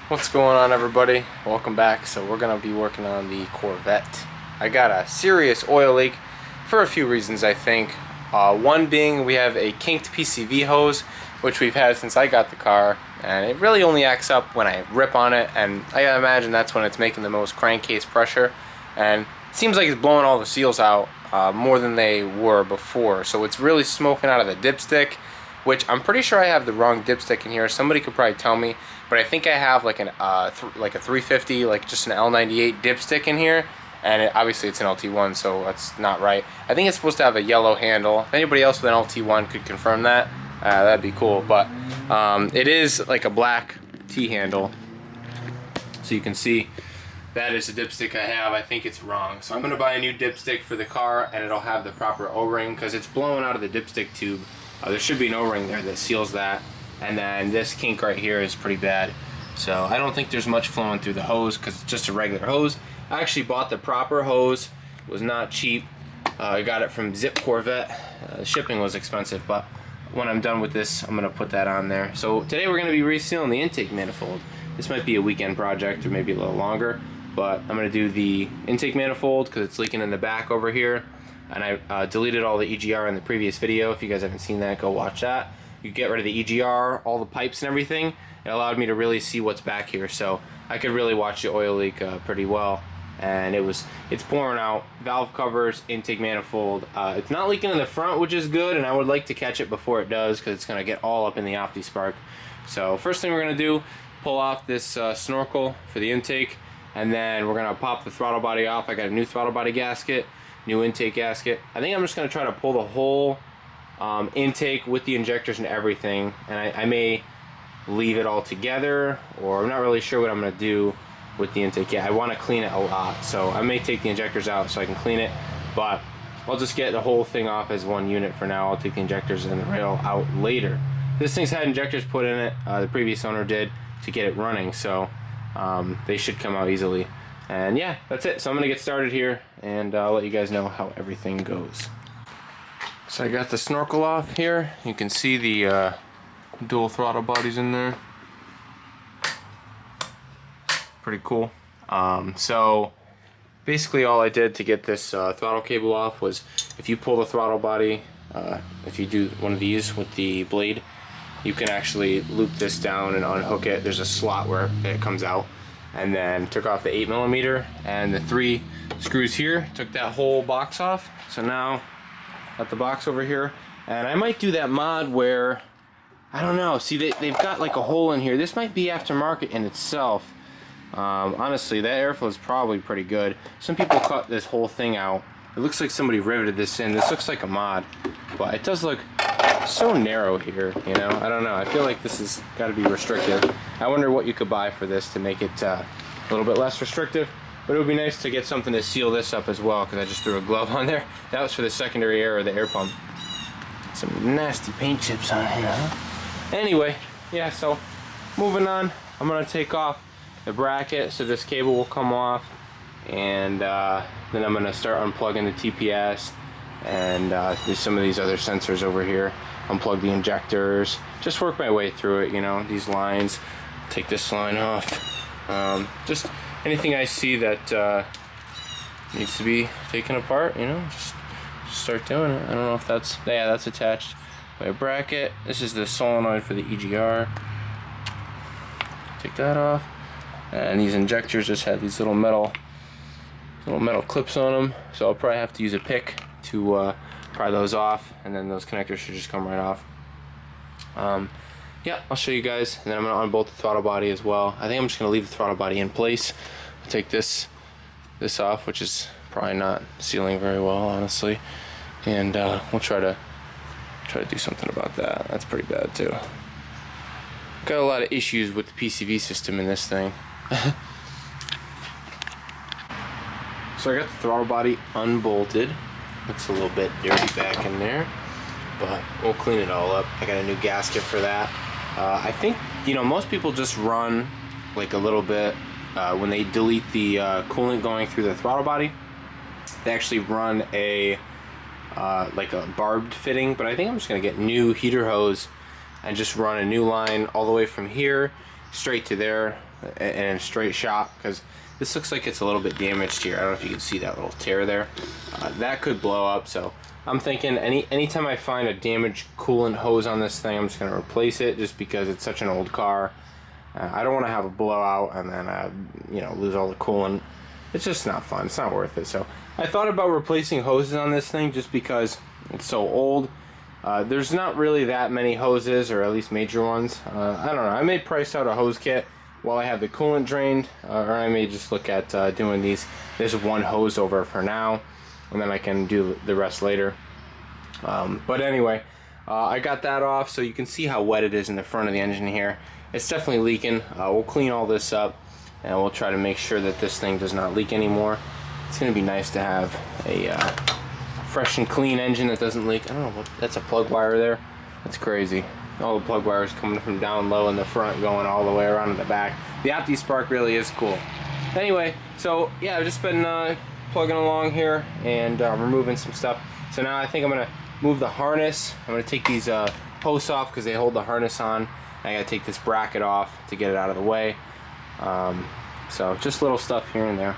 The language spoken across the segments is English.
What's going on, everybody? Welcome back. So we're gonna be working on the Corvette. I got a serious oil leak for a few reasons, I think. One being we have a kinked PCV hose, which we've had since I got the car, and it really only acts up when I rip on it, and I imagine that's when it's making the most crankcase pressure, and it seems like it's blowing all the seals out more than they were before. So it's really smoking out of the dipstick, which I'm pretty sure I have the wrong dipstick in here. Somebody could probably tell me, but I think I have like a 350, like just an L98 dipstick in here, and obviously it's an LT1, so that's not right. I think it's supposed to have a yellow handle. If anybody else with an LT1 could confirm that, that'd be cool. But it is like a black T-handle, so you can see that is the dipstick I have. I think it's wrong, so I'm gonna buy a new dipstick for the car, and it'll have the proper O-ring because it's blowing out of the dipstick tube. There should be an O-ring there that seals that. And then this kink right here is pretty bad. So I don't think there's much flowing through the hose because it's just a regular hose. I actually bought the proper hose. It was not cheap. I got it from Zip Corvette. Shipping was expensive, but when I'm done with this, I'm gonna put that on there. So today we're gonna be resealing the intake manifold. This might be a weekend project or maybe a little longer, but I'm gonna do the intake manifold because it's leaking in the back over here. And I deleted all the EGR in the previous video. If you guys haven't seen that, go watch that. You get rid of the EGR, all the pipes and everything. It allowed me to really see what's back here, so I could really watch the oil leak pretty well. And it's pouring out valve covers, intake manifold. It's not leaking in the front, which is good, and I would like to catch it before it does because it's gonna get all up in the OptiSpark. So first thing we're gonna do, pull off this snorkel for the intake, and then we're gonna pop the throttle body off. I got a new throttle body gasket, new intake gasket. I think I'm just gonna try to pull the whole intake with the injectors and everything, and I may leave it all together, or I'm not really sure what I'm going to do with the intake yet. I want to clean it a lot, so I may take the injectors out so I can clean it, but I'll just get the whole thing off as one unit for now. I'll take the injectors and the rail out later. This thing's had injectors put in it, the previous owner did, to get it running, so they should come out easily. And yeah, that's it. So I'm going to get started here, and I'll let you guys know how everything goes. So I got the snorkel off here. You can see the dual throttle bodies in there. Pretty cool. So basically all I did to get this throttle cable off was, if you pull the throttle body, if you do one of these with the blade, you can actually loop this down and unhook it. There's a slot where it comes out. And then took off the 8mm and the 3 screws here, took that whole box off. So now got the box over here, and I might do that mod where, I don't know, see they've got like a hole in here. This might be aftermarket in itself. Honestly, that airflow is probably pretty good. Some people cut this whole thing out. It looks like somebody riveted this in. This looks like a mod, but it does look so narrow here, you know? I don't know, I feel like this has got to be restrictive. I wonder what you could buy for this to make it a little bit less restrictive. But it would be nice to get something to seal this up as well, because I just threw a glove on there. That was for the secondary air of the air pump. Some nasty paint chips on here, huh? Anyway, yeah, so moving on. I'm going to take off the bracket so this cable will come off. And then I'm going to start unplugging the TPS. And there's some of these other sensors over here. Unplug the injectors. Just work my way through it, you know, these lines. Take this line off. Just anything I see that needs to be taken apart, you know, just start doing it. I don't know if that's, yeah, that's attached by a bracket. This is the solenoid for the EGR. Take that off. And these injectors just have these little metal clips on them, so I'll probably have to use a pick to pry those off, and then those connectors should just come right off. Yeah, I'll show you guys, and then I'm going to unbolt the throttle body as well. I think I'm just going to leave the throttle body in place. I'll take this off, which is probably not sealing very well, honestly, and we'll try to do something about that. That's pretty bad too. Got a lot of issues with the PCV system in this thing. So I got the throttle body unbolted. Looks a little bit dirty back in there, but we'll clean it all up. I got a new gasket for that. I think, you know, most people just run like a little bit when they delete the coolant going through the throttle body. They actually run a like a barbed fitting, but I think I'm just gonna get new heater hose and just run a new line all the way from here straight to there and a straight shot, because this looks like it's a little bit damaged here. I don't know if you can see that little tear there. That could blow up, so I'm thinking anytime I find a damaged coolant hose on this thing, I'm just going to replace it, just because it's such an old car. I don't want to have a blowout and then you know, lose all the coolant. It's just not fun. It's not worth it. So I thought about replacing hoses on this thing just because it's so old. There's not really that many hoses, or at least major ones. I don't know. I may price out a hose kit while I have the coolant drained, or I may just look at doing this one hose over for now, and then I can do the rest later. But anyway, I got that off, so you can see how wet it is in the front of the engine here. It's definitely leaking. We'll clean all this up, and we'll try to make sure that this thing does not leak anymore. It's going to be nice to have a fresh and clean engine that doesn't leak. I don't know what, that's a plug wire there. That's crazy. All the plug wires coming from down low in the front, going all the way around to the back. The OptiSpark really is cool. Anyway, so yeah, I've just been plugging along here and removing some stuff. So now I think I'm gonna move the harness. I'm gonna take these posts off because they hold the harness on. I gotta take this bracket off to get it out of the way. So just little stuff here and there.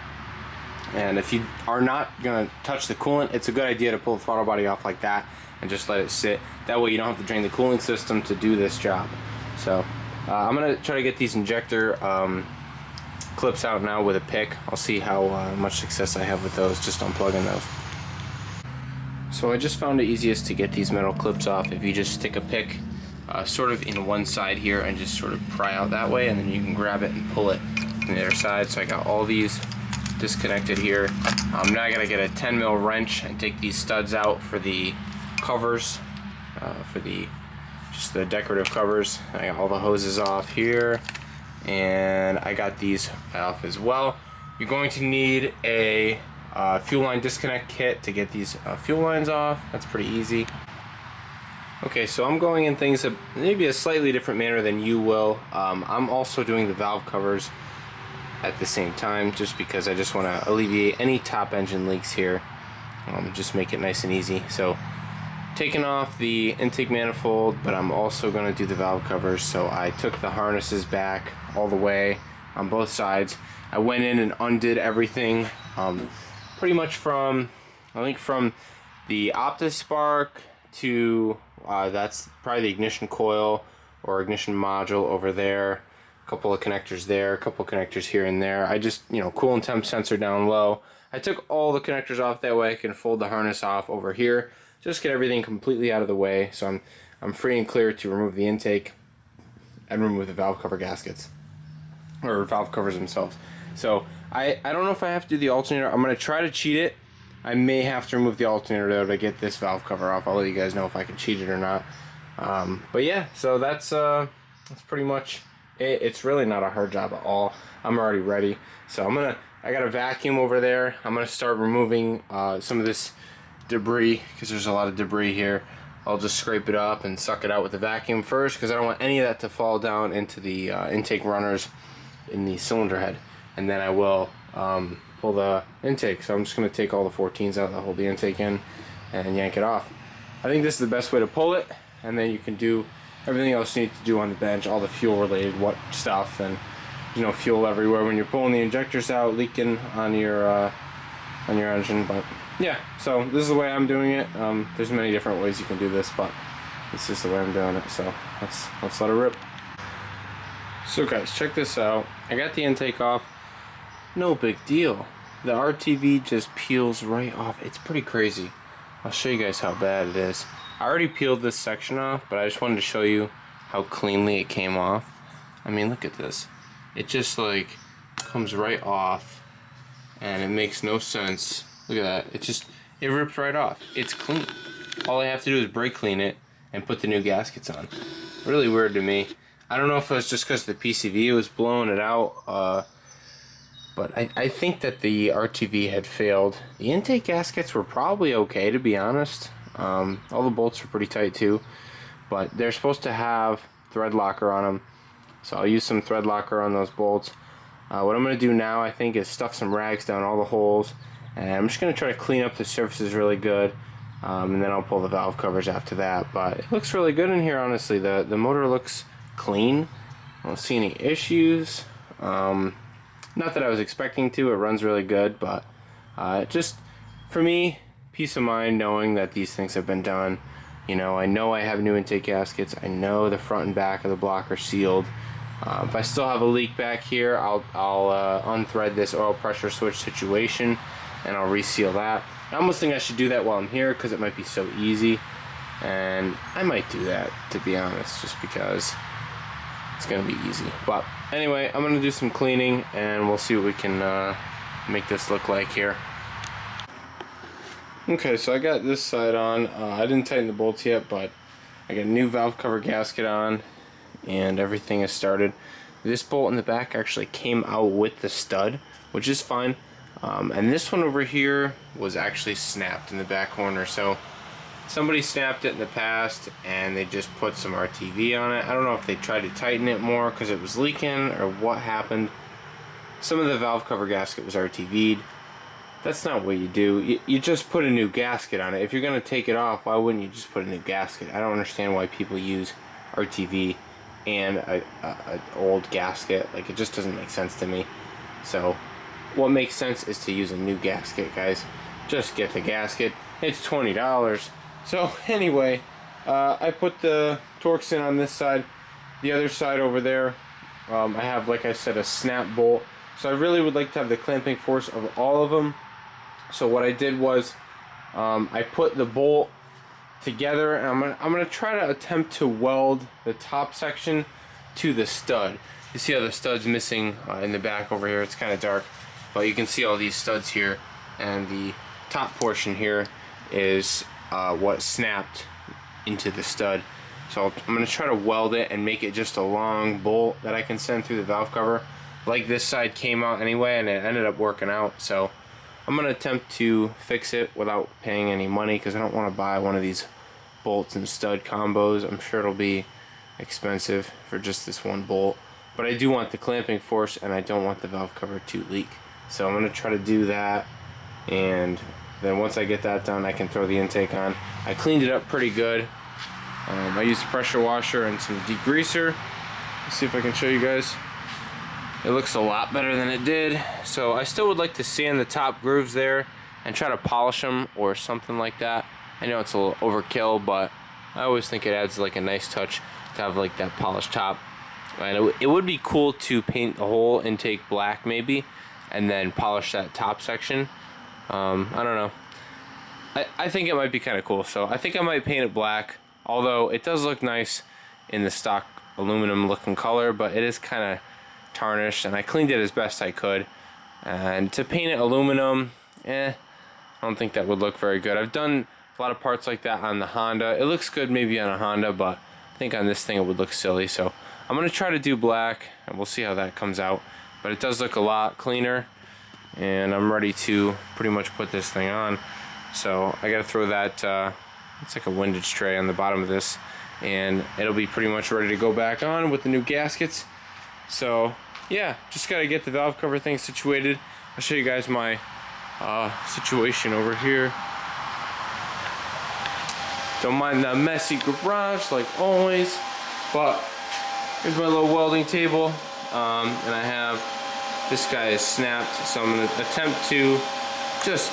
And if you are not gonna touch the coolant, it's a good idea to pull the throttle body off like that and just let it sit. That way you don't have to drain the cooling system to do this job. So I'm gonna try to get these injector clips out now with a pick. I'll see how much success I have with those, just unplugging those. So I just found it easiest to get these metal clips off if you just stick a pick sort of in one side here and just sort of pry out that way, and then you can grab it and pull it from the other side. So I got all these disconnected here. Now I gotta get a 10 mil wrench and take these studs out for the covers, for just the decorative covers. I got all the hoses off here, and I got these off as well. You're going to need a fuel line disconnect kit to get these fuel lines off. That's pretty easy. Okay, so I'm going in things maybe a slightly different manner than you will. I'm also doing the valve covers at the same time, just because I just want to alleviate any top engine leaks here. Just make it nice and easy. So taking off the intake manifold, but I'm also going to do the valve covers. So I took the harnesses back all the way on both sides. I went in and undid everything, pretty much from, I think from the OptiSpark to that's probably the ignition coil or ignition module over there. A couple of connectors there, a couple of connectors here and there. I just, you know, coolant temp sensor down low. I took all the connectors off, that way I can fold the harness off over here. Just get everything completely out of the way, so I'm free and clear to remove the intake and remove the valve cover gaskets, or valve covers themselves. So I don't know if I have to do the alternator. I'm going to try to cheat it. I may have to remove the alternator though to get this valve cover off. I'll let you guys know if I can cheat it or not. But yeah, so that's pretty much it. It's really not a hard job at all. I'm already ready. So I got a vacuum over there. I'm gonna start removing some of this debris, because there's a lot of debris here. I'll just scrape it up and suck it out with the vacuum first, because I don't want any of that to fall down into the intake runners in the cylinder head. And then I will pull the intake. So I'm just going to take all the 14s out that hold the intake in and yank it off. I think this is the best way to pull it, and then you can do everything else you need to do on the bench, all the fuel related stuff, and you know, fuel everywhere when you're pulling the injectors out, leaking on your engine. But yeah, so this is the way I'm doing it. There's many different ways you can do this, but this is the way I'm doing it. So let's let it rip. So guys, check this out. I got the intake off. No big deal. The RTV just peels right off. It's pretty crazy. I'll show you guys how bad it is. I already peeled this section off, but I just wanted to show you how cleanly it came off. I mean, look at this. It just like comes right off, and it makes no sense. Look at that. It ripped right off. It's clean. All I have to do is brake clean it and put the new gaskets on. Really weird to me. I don't know if it was just because the PCV was blowing it out, but I think that the RTV had failed. The intake gaskets were probably okay, to be honest. All the bolts are pretty tight too, but they're supposed to have thread locker on them, so I'll use some thread locker on those bolts. What I'm going to do now, I think, is stuff some rags down all the holes, and I'm just going to try to clean up the surfaces really good, and then I'll pull the valve covers after that. But it looks really good in here, honestly. The motor looks clean. I don't see any issues. Not that I was expecting to. It runs really good, but just for me, peace of mind knowing that these things have been done. You know I have new intake gaskets. I know the front and back of the block are sealed. If I still have a leak back here, I'll unthread this oil pressure switch situation and I'll reseal that. I almost think I should do that while I'm here because it might be so easy, and I might do that, to be honest, just because it's gonna be easy. But anyway, I'm gonna do some cleaning and we'll see what we can make this look like here. Okay, so I got this side on. I didn't tighten the bolts yet, but I got a new valve cover gasket on and everything is started. This bolt in the back actually came out with the stud, which is fine. And this one over here was actually snapped in the back corner. So somebody snapped it in the past and they just put some RTV on it. I don't know if they tried to tighten it more because it was leaking or what happened. Some of the valve cover gasket was RTV'd. That's not what you do. You just put a new gasket on it. If you're going to take it off, why wouldn't you just put a new gasket? I don't understand why people use RTV and an old gasket. Like, it just doesn't make sense to me. So what makes sense is to use a new gasket, guys. Just get the gasket. It's $20. So anyway, I put the Torx in on this side. The other side over there, I have, like I said, a snap bolt. So I really would like to have the clamping force of all of them. So what I did was I put the bolt together, and I'm gonna try to attempt to weld the top section to the stud. You see how the stud's missing in the back over here. It's kind of dark, but you can see all these studs here, and the top portion here is what snapped into the stud. So I'm gonna try to weld it and make it just a long bolt that I can send through the valve cover. Like this side came out anyway, and it ended up working out. So I'm gonna attempt to fix it without paying any money because I don't want to buy one of these bolts and stud combos. I'm sure it'll be expensive for just this one bolt, but I do want the clamping force and I don't want the valve cover to leak. So I'm gonna try to do that, and then once I get that done, I can throw the intake on. I cleaned it up pretty good. I used a pressure washer and some degreaser. Let's see if I can show you guys. It looks a lot better than it did. So I still would like to sand the top grooves there and try to polish them or something like that. I know it's a little overkill, but I always think it adds like a nice touch to have like that polished top. And it would be cool to paint the whole intake black maybe, and then polish that top section. I don't know. I think it might be kind of cool. So I think I might paint it black, although it does look nice in the stock aluminum looking color, but it is kind of tarnished, and I cleaned it as best I could. And to paint it aluminum, I don't think that would look very good. I've done a lot of parts like that on the Honda. It looks good maybe on a Honda, but I think on this thing it would look silly. So I'm gonna try to do black, and we'll see how that comes out. But it does look a lot cleaner, and I'm ready to pretty much put this thing on. So I gotta throw that, it's like a windage tray on the bottom of this, and it'll be pretty much ready to go back on with the new gaskets. So yeah, just gotta get the valve cover thing situated. I'll show you guys my situation over here. Don't mind the messy garage like always, but here's my little welding table, and I have, this guy is snapped, so I'm gonna attempt to just,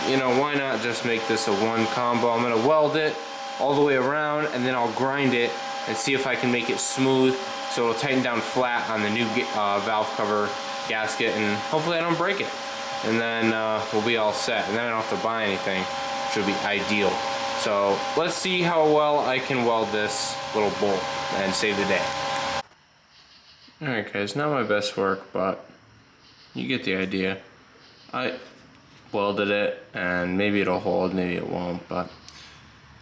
you know, why not just make this a one combo. I'm gonna weld it all the way around, and then I'll grind it and see if I can make it smooth so it'll tighten down flat on the new valve cover gasket, and hopefully I don't break it. And then we'll be all set, and then I don't have to buy anything, which would be ideal. So let's see how well I can weld this little bolt and save the day. Alright guys, not my best work, but you get the idea. I welded it, and maybe it'll hold, maybe it won't, but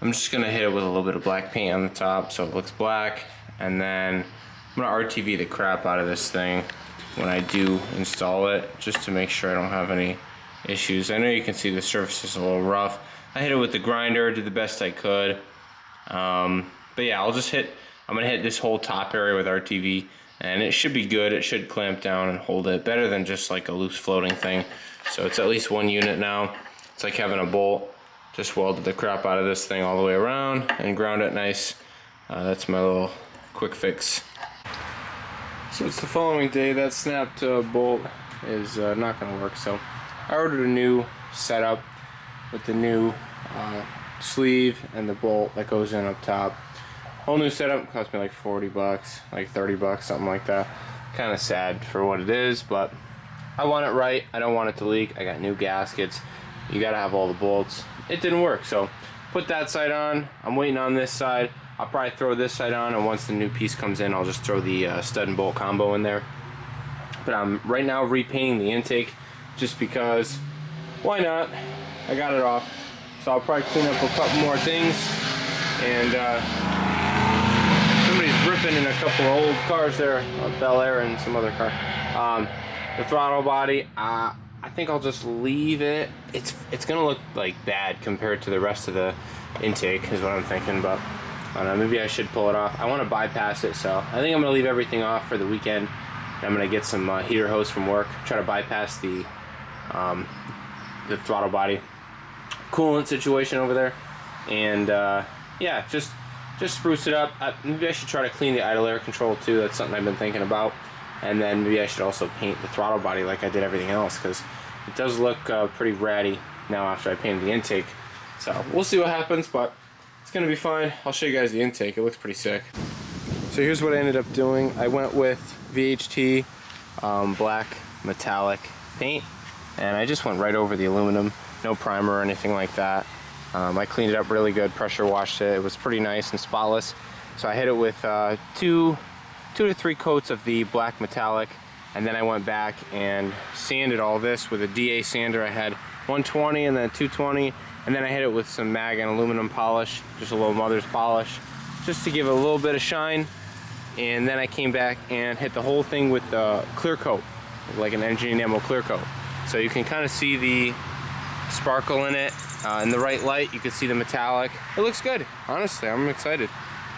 I'm just gonna hit it with a little bit of black paint on the top so it looks black, and then I'm gonna RTV the crap out of this thing when I do install it, just to make sure I don't have any issues. I know you can see the surface is a little rough. I hit it with the grinder, did the best I could. But yeah, I'm gonna hit this whole top area with RTV, and it should be good. It should clamp down and hold it better than just like a loose floating thing. So it's at least one unit now. It's like having a bolt. Just welded the crap out of this thing all the way around and ground it nice. That's my little quick fix. So it's the following day. That snapped bolt is not going to work, so I ordered a new setup with the new sleeve and the bolt that goes in up top. Whole new setup cost me like 40 bucks, like 30 bucks, something like that. Kind of sad for what it is, but I want it right. I don't want it to leak. I got new gaskets. You gotta have all the bolts. It didn't work, so put that side on. I'm waiting on this side. I'll probably throw this side on, and once the new piece comes in, I'll just throw the stud and bolt combo in there. But I'm right now repainting the intake just because, why not? I got it off. So I'll probably clean up a couple more things. And somebody's ripping in a couple of old cars there, Bel Air and some other car. The throttle body, I think I'll just leave it. It's gonna look like bad compared to the rest of the intake is what I'm thinking, but I don't know, maybe I should pull it off. I want to bypass it, so I think I'm gonna leave everything off for the weekend. I'm gonna get some heater hose from work, try to bypass the throttle body coolant situation over there, and yeah, just spruce it up. Maybe I should try to clean the idle air control too. That's something I've been thinking about. And then maybe I should also paint the throttle body like I did everything else, because it does look pretty ratty now after I painted the intake. So we'll see what happens, but it's gonna be fine. I'll show you guys the intake. It looks pretty sick. So here's what I ended up doing. I went with VHT black metallic paint, and I just went right over the aluminum. No primer or anything like that. I cleaned it up really good, pressure washed it. It was pretty nice and spotless. So I hit it with two to three coats of the black metallic, and then I went back and sanded all this with a DA sander. I had 120 and then 220, and then I hit it with some mag and aluminum polish, just a little mother's polish, just to give it a little bit of shine. And then I came back and hit the whole thing with the clear coat, like an engine enamel clear coat. So you can kind of see the sparkle in it. In the right light, you can see the metallic. It looks good, honestly. I'm excited.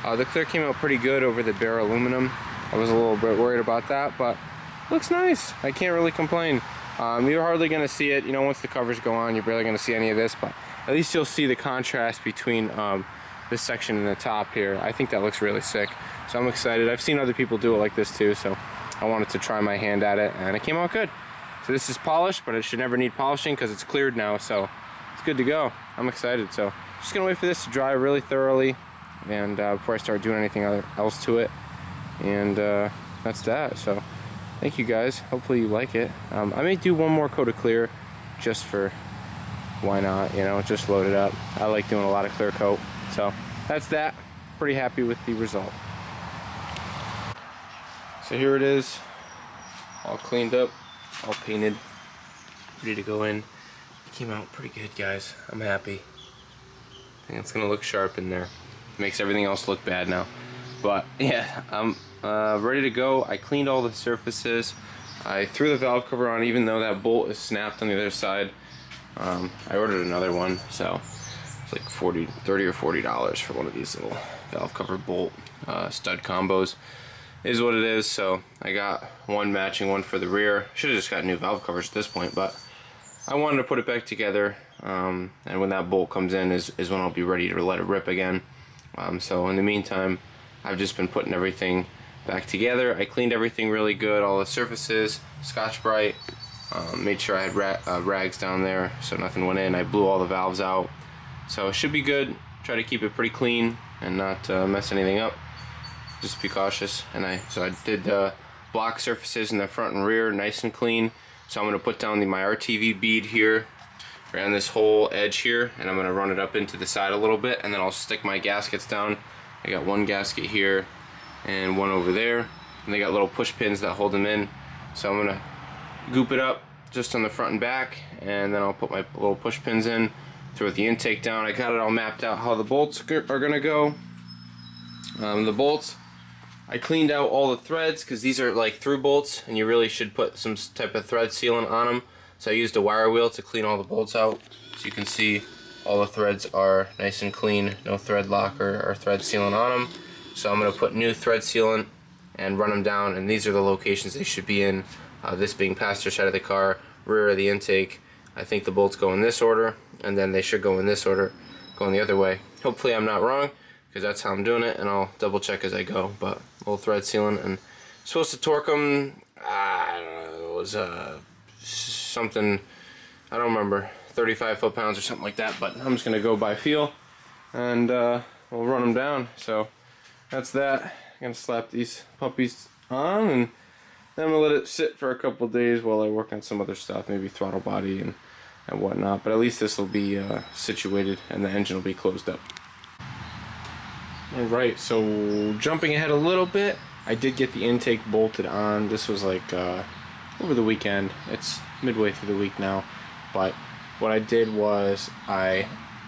The clear came out pretty good over the bare aluminum. I was a little bit worried about that, but looks nice. I can't really complain. You're hardly going to see it. You know, once the covers go on, you're barely going to see any of this, but at least you'll see the contrast between this section and the top here. I think that looks really sick. So I'm excited. I've seen other people do it like this too, so I wanted to try my hand at it, and it came out good. So this is polished, but it should never need polishing because it's cleared now, so it's good to go. I'm excited. So just gonna wait for this to dry really thoroughly, and before I start doing anything else to it. And that's that. So thank you guys. Hopefully you like it. I may do one more coat of clear just for why not, you know, just load it up. I like doing a lot of clear coat. So that's that. Pretty happy with the result. So here it is, all cleaned up, all painted, ready to go in. It came out pretty good, guys. I'm happy. I think it's gonna look sharp in there. Makes everything else look bad now. But yeah, I'm ready to go. I cleaned all the surfaces. I threw the valve cover on, even though that bolt is snapped on the other side. I ordered another one, so it's like $30 or $40 for one of these little valve cover bolt stud combos. Is what it is. So I got one matching one for the rear. Should have just got new valve covers at this point, but I wanted to put it back together, and when that bolt comes in is when I'll be ready to let it rip again. So in the meantime, I've just been putting everything back together. I cleaned everything really good, all the surfaces, Scotch-Brite, made sure I had rags down there so nothing went in. I blew all the valves out, so it should be good. Try to keep it pretty clean and not mess anything up. Just be cautious. And I did block surfaces in the front and rear, nice and clean. So I'm going to put down my RTV bead here, around this whole edge here, and I'm going to run it up into the side a little bit, and then I'll stick my gaskets down. I got one gasket here and one over there, and they got little push pins that hold them in. So I'm going to goop it up just on the front and back, and then I'll put my little push pins in, throw the intake down. I got it all mapped out how the bolts are going to go. The bolts, I cleaned out all the threads because these are like through bolts, and you really should put some type of thread sealant on them. So I used a wire wheel to clean all the bolts out. So you can see all the threads are nice and clean, no thread locker or thread sealant on them. So I'm going to put new thread sealant and run them down, and these are the locations they should be in. This being passenger side of the car, rear of the intake. I think the bolts go in this order, and then they should go in this order, going the other way. Hopefully I'm not wrong, because that's how I'm doing it, and I'll double check as I go. But a little thread sealant and Supposed to torque them, I don't know, it was something, I don't remember, 35 foot-pounds or something like that, but I'm just going to go by feel, and we'll run them down. So that's that. I'm going to slap these puppies on, and then I'm going to let it sit for a couple days while I work on some other stuff, maybe throttle body and whatnot, but at least this will be situated and the engine will be closed up. Alright, so jumping ahead a little bit, I did get the intake bolted on. This was like over the weekend. It's midway through the week now, but what I did was I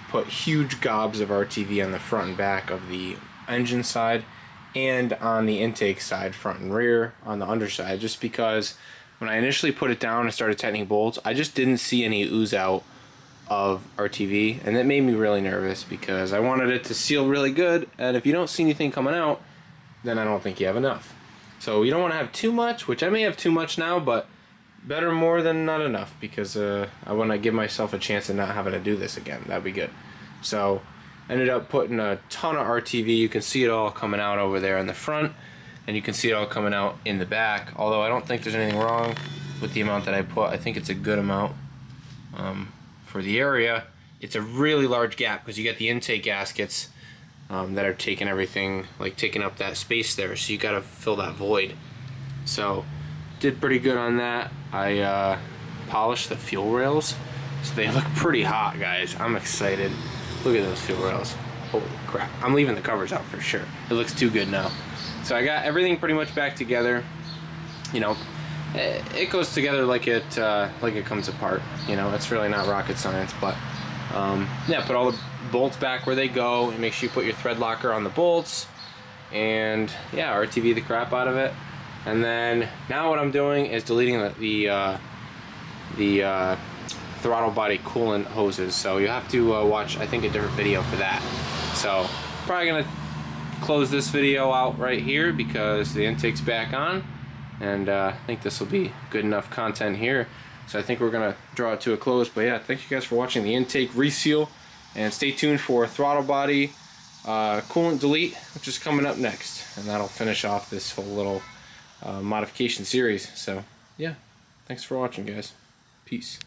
put huge gobs of RTV on the front and back of the engine side and on the intake side, front and rear, on the underside, just because when I initially put it down and started tightening bolts, I just didn't see any ooze out of RTV, and that made me really nervous because I wanted it to seal really good, and if you don't see anything coming out, then I don't think you have enough. So you don't want to have too much, which I may have too much now, but better more than not enough, because I want to give myself a chance of not having to do this again. That'd be good. So ended up putting a ton of RTV. You can see it all coming out over there in the front, and you can see it all coming out in the back, although I don't think there's anything wrong with the amount that I put. I think it's a good amount for the area. It's a really large gap because you get the intake gaskets that are taking everything, like taking up that space there, so you got to fill that void. So did pretty good on that. I polished the fuel rails, so they look pretty hot, guys. I'm excited. Look at those fuel rails. Holy crap. I'm leaving the covers out for sure. It looks too good now. So I got everything pretty much back together. You know, it goes together like it comes apart. You know, it's really not rocket science, but yeah, put all the bolts back where they go, and make sure you put your thread locker on the bolts, and yeah, RTV the crap out of it. And then now what I'm doing is deleting the throttle body coolant hoses. So you have to watch, I think, a different video for that. So probably gonna close this video out right here because the intake's back on, and I think this will be good enough content here. So I think we're gonna draw it to a close. But yeah, thank you guys for watching the intake reseal, and stay tuned for throttle body coolant delete, which is coming up next, and that'll finish off this whole little modification series. So yeah, thanks for watching, guys. Peace.